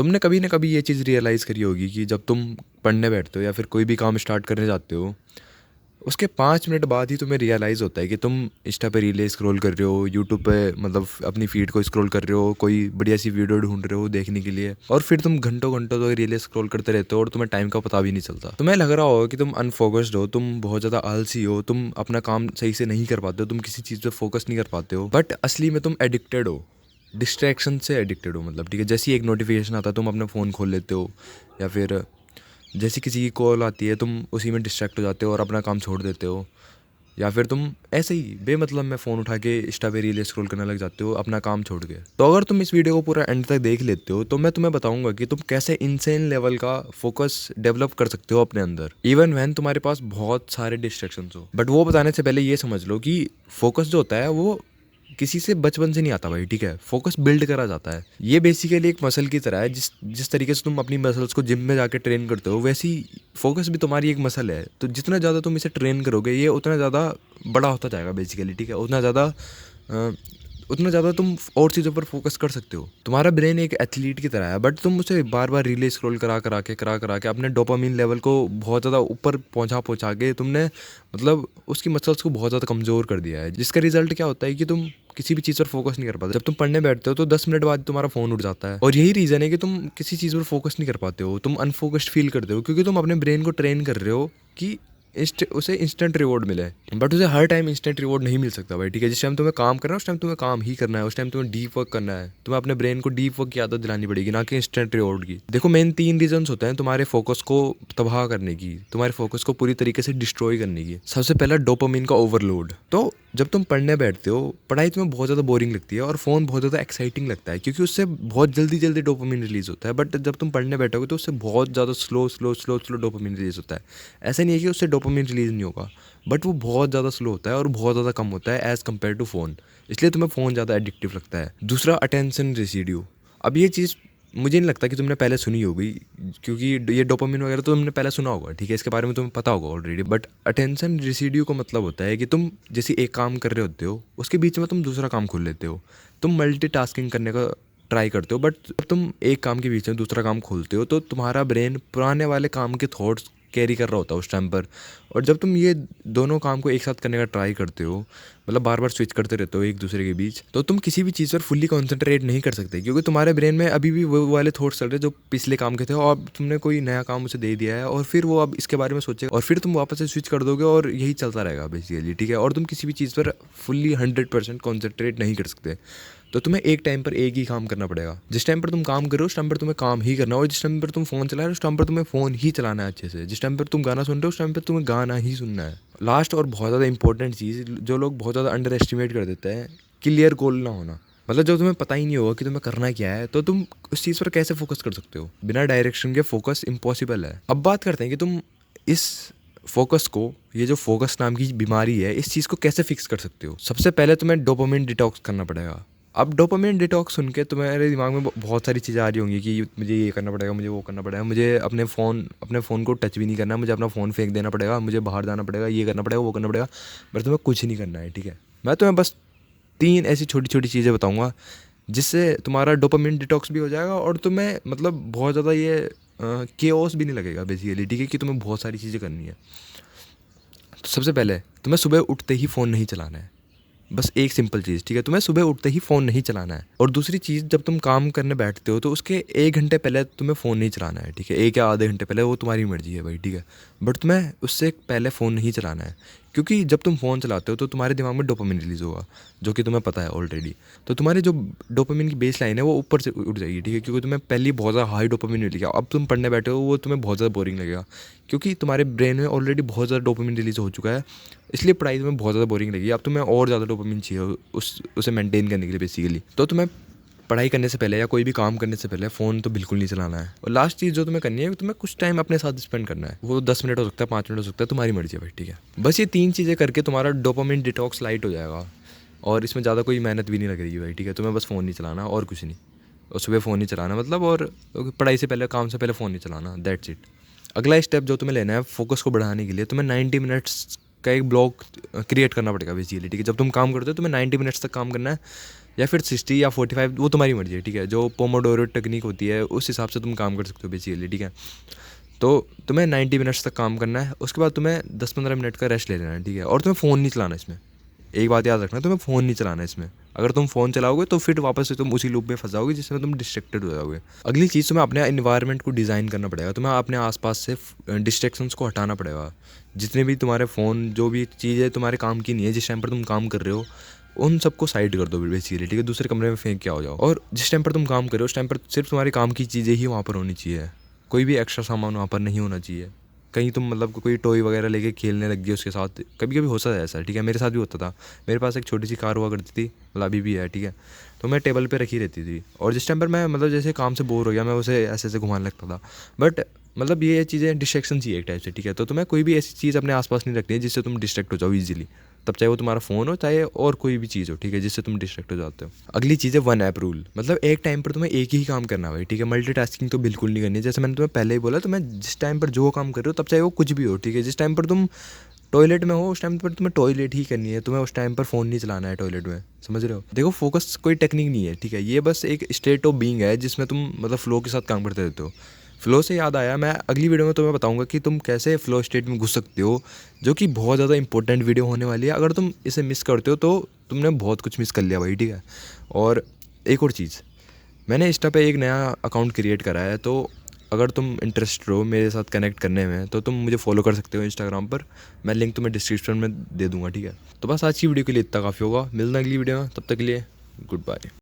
तुमने कभी ना कभी ये चीज़ रियलाइज़ करी होगी कि जब तुम पढ़ने बैठते हो या फिर कोई भी काम स्टार्ट करने जाते हो, उसके 5 मिनट बाद ही तुम्हें रियलाइज़ होता है कि तुम इंस्टा पे रीलें स्क्रॉल कर रहे हो, यूट्यूब पे मतलब अपनी फीड को स्क्रॉल कर रहे हो, कोई बढ़िया सी वीडियो ढूंढ रहे हो देखने के लिए, और फिर तुम घंटों घंटों तो रीलें स्क्रॉल करते रहते हो और तुम्हें टाइम का पता भी नहीं चलता। तुम्हें लग रहा होगा कि तुम अनफोकस्ड हो, तुम बहुत ज़्यादा आलसी हो, तुम अपना काम सही से नहीं कर पाते हो, तुम किसी चीज़ पे फोकस नहीं कर पाते हो, बट असली में तुम एडिक्टेड हो, डिस्ट्रैक्शन से एडिक्टेड हो। मतलब ठीक है, जैसे ही एक नोटिफिकेशन आता है तुम अपना फ़ोन खोल लेते हो, या फिर जैसे किसी की कॉल आती है तुम उसी में डिस्ट्रैक्ट हो जाते हो और अपना काम छोड़ देते हो, या फिर तुम ऐसे ही बेमतलब में फ़ोन उठा के इंस्टा पे रील स्क्रॉल करने लग जाते हो अपना काम छोड़ के। तो अगर तुम इस वीडियो को पूरा एंड तक देख लेते हो तो मैं तुम्हें बताऊंगा कि तुम कैसे इनसेन लेवल का फोकस डेवलप कर सकते हो अपने अंदर, इवन वैन तुम्हारे पास बहुत सारे डिस्ट्रैक्शंस हो। बट वो बताने से पहले ये समझ लो कि फोकस जो होता है वो किसी से बचपन से नहीं आता भाई, ठीक है। फोकस बिल्ड करा जाता है। ये बेसिकली एक मसल की तरह है। जिस जिस तरीके से तुम अपनी मसल्स को जिम में जाके ट्रेन करते हो, वैसी फोकस भी तुम्हारी एक मसल है। तो जितना ज़्यादा तुम इसे ट्रेन करोगे ये उतना ज़्यादा बड़ा होता जाएगा बेसिकली, ठीक है। उतना ज़्यादा तुम और चीज़ों पर फोकस कर सकते हो। तुम्हारा ब्रेन एक एथलीट की तरह है, बट तुम उसे बार बार रीले स्क्रॉल करा करा के अपने डोपामिन लेवल को बहुत ज़्यादा ऊपर पहुंचा के तुमने मतलब उसकी मसल्स को बहुत ज़्यादा कमज़ोर कर दिया है, जिसका रिजल्ट क्या होता है कि तुम किसी भी चीज़ पर फोकस नहीं कर पाते। जब तुम पढ़ने बैठते हो तो 10 मिनट बाद तुम्हारा फ़ोन उठ जाता है, और यही रीज़न है कि तुम किसी चीज़ पर फोकस नहीं कर पाते हो, तुम अनफोकस्ड फील करते हो, क्योंकि तुम अपने ब्रेन को ट्रेन कर रहे हो कि उसे इंस्टेंट रिवॉर्ड मिले। बट उसे हर टाइम इंस्टेंट रिवॉर्ड नहीं मिल सकता भाई, ठीक है। जिस टाइम तुम्हें काम करना है उस टाइम तुम्हें काम ही करना है, उस टाइम तुम्हें डीप वर्क करना है। तुम्हें अपने ब्रेन को डीप वर्क की आदत दिलानी पड़ेगी, ना कि इंस्टेंट रिवॉर्ड की। देखो, मेन 3 रीजंस होते हैं तुम्हारे फोकस को तबाह करने की, तुम्हारे फोकस को पूरी तरीके से डिस्ट्रॉय करने की। सबसे पहला डोपामिन का ओवरलोड। तो जब तुम पढ़ने बैठते हो, पढ़ाई तुम्हें बहुत ज़्यादा बोरिंग लगती है और फ़ोन बहुत ज़्यादा एक्साइटिंग लगता है, क्योंकि उससे बहुत जल्दी जल्दी डोपामिन रिलीज़ होता है। बट जब तुम पढ़ने बैठोगे तो उससे बहुत ज़्यादा स्लो डोपामिन रिलीज़ होता है। ऐसा नहीं है कि उससे डोपामिन रिलीज़ नहीं होगा, बट वो बहुत ज़्यादा स्लो होता है और बहुत ज़्यादा कम होता है एज़ कम्पेयर टू फ़ोन। इसलिए तुम्हें फ़ोन ज़्यादा एडिक्टिव लगता है। दूसरा, अटेंशन रेसिड्यू। अब ये चीज़ मुझे नहीं लगता कि तुमने पहले सुनी होगी, क्योंकि ये डोपामिन वगैरह तो तुमने पहले सुना होगा, ठीक है, इसके बारे में तुम्हें पता होगा ऑलरेडी। बट अटेंशन रेसिड्यू का मतलब होता है कि तुम जैसे एक काम कर रहे होते हो, उसके बीच में तुम दूसरा काम खोल लेते हो। तुम मल्टीटास्किंग करने का ट्राई करते हो, बट जब तुम एक काम के बीच में दूसरा काम खोलते हो तो तुम्हारा ब्रेन पुराने वाले काम के थॉट्स कैरी कर रहा होता है उस टाइम पर। और जब तुम ये दोनों काम को एक साथ करने का ट्राई करते हो, मतलब बार बार स्विच करते रहते हो एक दूसरे के बीच, तो तुम किसी भी चीज़ पर फुल्ली कॉन्सेंट्रेट नहीं कर सकते, क्योंकि तुम्हारे ब्रेन में अभी भी वो वाले थॉट्स चल रहे हैं जो पिछले काम के थे, और अब तुमने कोई नया काम उसे दे दिया है और फिर वो अब इसके बारे में सोचेगा और फिर तुम वापस से स्विच कर दोगे और यही चलता रहेगा बेसिकली, ठीक है। और तुम किसी भी चीज़ पर फुल्ली 100% कॉन्सेंट्रेट नहीं कर सकते। तो तुम्हें एक टाइम पर एक ही काम करना पड़ेगा। जिस टाइम पर तुम काम कर रहे हो उस टाइम पर तुम्हें काम ही करना है, और जिस टाइम पर तुम फ़ोन चला रहे हो उस टाइम पर तुम्हें फ़ोन ही चलाना है अच्छे से। जिस टाइम पर तुम गाना सुन रहे हो उस टाइम पर तुम्हें गाना ही सुनना है। लास्ट और बहुत ज़्यादा इंपॉर्टेंट चीज़ जो लोग बहुत ज़्यादा अंडर एस्टिमेट कर देते हैं, क्लियर गोल ना होना। मतलब जब तुम्हें पता ही नहीं होगा कि तुम्हें करना क्या है, तो तुम उस चीज़ पर कैसे फोकस कर सकते हो? बिना डायरेक्शन के फोकस इम्पॉसिबल है। अब बात करते हैं कि तुम इस फोकस को, ये जो फोकस नाम की बीमारी है, इस चीज़ को कैसे फिक्स कर सकते हो? सबसे पहले तुम्हें डोपामिन डिटॉक्स करना पड़ेगा। अब डोपामिन डिटॉक्स सुन के तुम्हारे दिमाग में बहुत सारी चीज़ें आ रही होंगी कि मुझे ये करना पड़ेगा, मुझे वो करना पड़ेगा, मुझे अपने फ़ोन को टच भी नहीं करना, मुझे अपना फ़ोन फेंक देना पड़ेगा, मुझे बाहर जाना पड़ेगा, ये करना पड़ेगा, वो करना पड़ेगा। बट तुम्हें कुछ नहीं करना है, ठीक है। मैं तुम्हें बस 3 ऐसी छोटी छोटी चीज़ें बताऊँगा जिससे तुम्हारा डोपामिन डिटॉक्स भी हो जाएगा और तुम्हें मतलब बहुत ज़्यादा ये केओस भी नहीं लगेगा बेसिकली, ठीक है, कि तुम्हें बहुत सारी चीज़ें करनी है। तो सबसे पहले तुम्हें सुबह उठते ही फ़ोन नहीं चलाना है। बस एक सिंपल चीज़, ठीक है, तुम्हें सुबह उठते ही फ़ोन नहीं चलाना है। और दूसरी चीज़, जब तुम काम करने बैठते हो तो उसके 1 घंटे पहले तुम्हें फ़ोन नहीं चलाना है, ठीक है। 1 या आधे घंटे पहले, वो तुम्हारी मर्ज़ी है भाई, ठीक है। बट तुम्हें उससे पहले फ़ोन नहीं चलाना है, क्योंकि जब तुम फ़ोन चलाते हो तो तुम्हारे दिमाग में डोपामिन रिलीज़ होगा, जो कि तुम्हें पता है ऑलरेडी। तो तुम्हारी जो डोपामिन की बेस लाइन है वो ऊपर से उठ जाएगी, ठीक है, क्योंकि तुम्हें पहले बहुत ज़्यादा हाई डोपामिन मिल गया। अब तुम पढ़ने बैठे हो वो तुम्हें बहुत ज़्यादा बोरिंग लगेगा, क्योंकि तुम्हारे ब्रेन में ऑलरेडी बहुत ज़्यादा डोपामिन रिलीज़ हो चुका है। इसलिए पढ़ाई तुम्हें बहुत ज़्यादा बोरिंग लगेगी। अब तुम्हें और ज़्यादा डोपामिन चाहिए उसे मेंटेन करने के लिए बेसिकली। तो तुम्हें पढ़ाई करने से पहले या कोई भी काम करने से पहले फ़ोन तो बिल्कुल नहीं चलाना है। और लास्ट चीज़ जो तुम्हें करनी है, तुम्हें कुछ टाइम अपने साथ स्पेंड करना है। वो 10 मिनट हो सकता है, 5 मिनट हो सकता है, तुम्हारी मर्जी है भाई, ठीक है। बस ये 3 चीज़ें करके तुम्हारा डोपामिन डिटॉक्स लाइट हो जाएगा, और इसमें ज़्यादा कोई मेहनत भी नहीं लग रही है भाई, ठीक है। तुम्हें बस फ़ोन नहीं चलाना और कुछ नहीं, और सुबह फ़ोन नहीं चलाना मतलब, और पढ़ाई से पहले, काम से पहले फ़ोन नहीं चलाना, दैट्स इट। अगला स्टेप जो तुम्हें लेना है फोकस को बढ़ाने के लिए, तुम्हें 90 मिनट्स का एक ब्लॉक क्रिएट करना पड़ेगा बेसिकली, ठीक है। जब तुम काम करते हो तुम्हें 90 मिनट्स तक काम करना है, या फिर 60 या 45, वो तुम्हारी मर्ज़ी है, ठीक है। जो पोमोडोरो टेक्निक होती है उस हिसाब से तुम काम कर सकते हो बेसिकली, ठीक है। तो तुम्हें 90 मिनट्स तक काम करना है, उसके बाद तुम्हें 10-15 मिनट का रेस्ट ले लेना है, ठीक है। और तुम्हें फ़ोन नहीं चलाना इसमें, एक बात याद रखना, तुम्हें फ़ोन नहीं चलाना इसमें। अगर तुम फ़ोन चलाओगे तो फिर वापस से तुम उसी लूप में फंस जाओगे जिसमें तुम डिस्ट्रैक्टेड हो जाओगे। अगली चीज़, तुम्हें अपने एनवायरनमेंट को डिज़ाइन करना पड़ेगा, तुम्हें अपने आसपास से डिस्ट्रैक्शंस को हटाना पड़ेगा। जितने भी तुम्हारे फ़ोन, जो भी चीज़ें तुम्हारे काम की नहीं है, जिस टाइम पर तुम काम कर रहे हो, उन सबको साइड कर दो बेसिकली, ठीक है। दूसरे कमरे में फेंक के आ जाओ, और जिस टाइम पर तुम काम कर रहे हो उस टाइम पर सिर्फ तुम्हारे काम की चीज़ें ही वहाँ पर होनी चाहिए, कोई भी एक्स्ट्रा सामान वहाँ पर नहीं होना चाहिए। कहीं तुम मतलब कोई टॉय वगैरह लेके खेलने लग गए उसके साथ, कभी कभी होता है ऐसा, ठीक है। मेरे साथ भी होता था। मेरे पास एक छोटी सी कार हुआ करती थी, मतलब अभी भी है, ठीक है। तो मैं टेबल पे रखी रहती थी, और जिस टाइम पर मैं मतलब जैसे काम से बोर हो गया, मैं उसे ऐसे ऐसे घुमाने लगता था। बट मतलब ये चीज़ें डिस्ट्रैक्शन चाहिए एक टाइप से, ठीक है। तो तुम्हें कोई भी ऐसी चीज़ अपने आसपास नहीं रखनी है जिससे तुम डिस्ट्रैक्ट हो जाओ ईजिली, तब चाहे वो तुम्हारा फ़ोन हो, चाहे और कोई भी चीज़ हो, ठीक है, जिससे तुम डिस्ट्रैक्ट हो जाते हो। अगली चीज़ है 1 ऐप रूल, मतलब एक टाइम पर तुम्हें एक ही काम करना है भाई, ठीक है। मल्टीटास्किंग तो बिल्कुल नहीं करनी है। जैसे मैंने तुम्हें पहले ही बोला, तुम्हें जिस टाइम पर जो काम कर रहे हो, तब चाहे वो कुछ भी हो, ठीक है। जिस टाइम पर तुम टॉयलेट में हो उस टाइम पर तुम्हें टॉयलेट ही करनी है, तुम्हें उस टाइम पर फ़ोन नहीं चलाना है टॉयलेट में, समझ रहे हो। देखो, फोकस कोई टेक्निक नहीं है, ठीक है। ये बस एक स्टेट ऑफ बीइंग है जिसमें तुम मतलब फ्लो के साथ काम करते रहते हो। फ्लो से याद आया, मैं अगली वीडियो में तुम्हें बताऊंगा कि तुम कैसे फ्लो स्टेट में घुस सकते हो, जो कि बहुत ज़्यादा इंपॉर्टेंट वीडियो होने वाली है। अगर तुम इसे मिस करते हो तो तुमने बहुत कुछ मिस कर लिया भाई, ठीक है। और एक और चीज़, मैंने इंस्टा पे एक नया अकाउंट क्रिएट करा है, तो अगर तुम इंटरेस्टेड हो मेरे साथ कनेक्ट करने में तो तुम मुझे फॉलो कर सकते हो इंस्टाग्राम पर। मैं लिंक तुम्हें डिस्क्रिप्शन में दे दूंगा, ठीक है। तो बस आज की वीडियो के लिए इतना काफ़ी होगा, मिलना अगली वीडियो में, तब तक के लिए गुड बाय।